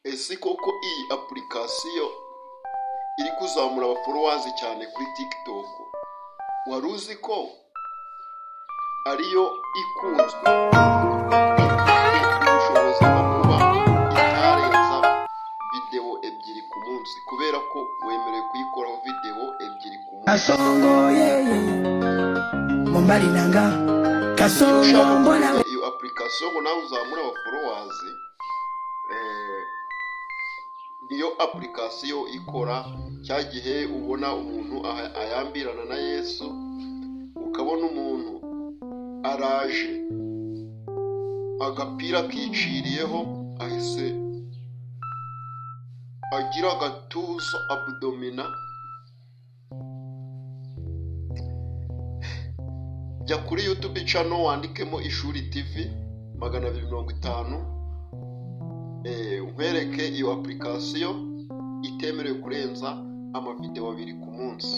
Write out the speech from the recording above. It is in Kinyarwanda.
ese koko iyi application iri kuzamura abaforowazi cyane kuri TikTok, wari uzi ko ariyo ikunzwe ubushobozi bwo kuba itarenza video ebyiri ku munsi, kubera ko wemerewe kuyikoraho video ebyiri ku munsi. Iyo application ngo nawe uzamura abaforowazi, niyo application ikora cya gihe ubona umuntu ayambirana na Yesu, ukabona umuntu araje agapira kiciriyeho ahise agira agatuza abdomina, jya kuri YouTube channel wandikemo Ishuri TV 250, nkwereke iyo application itemerewe kurenza amavideo 2 ku munsi.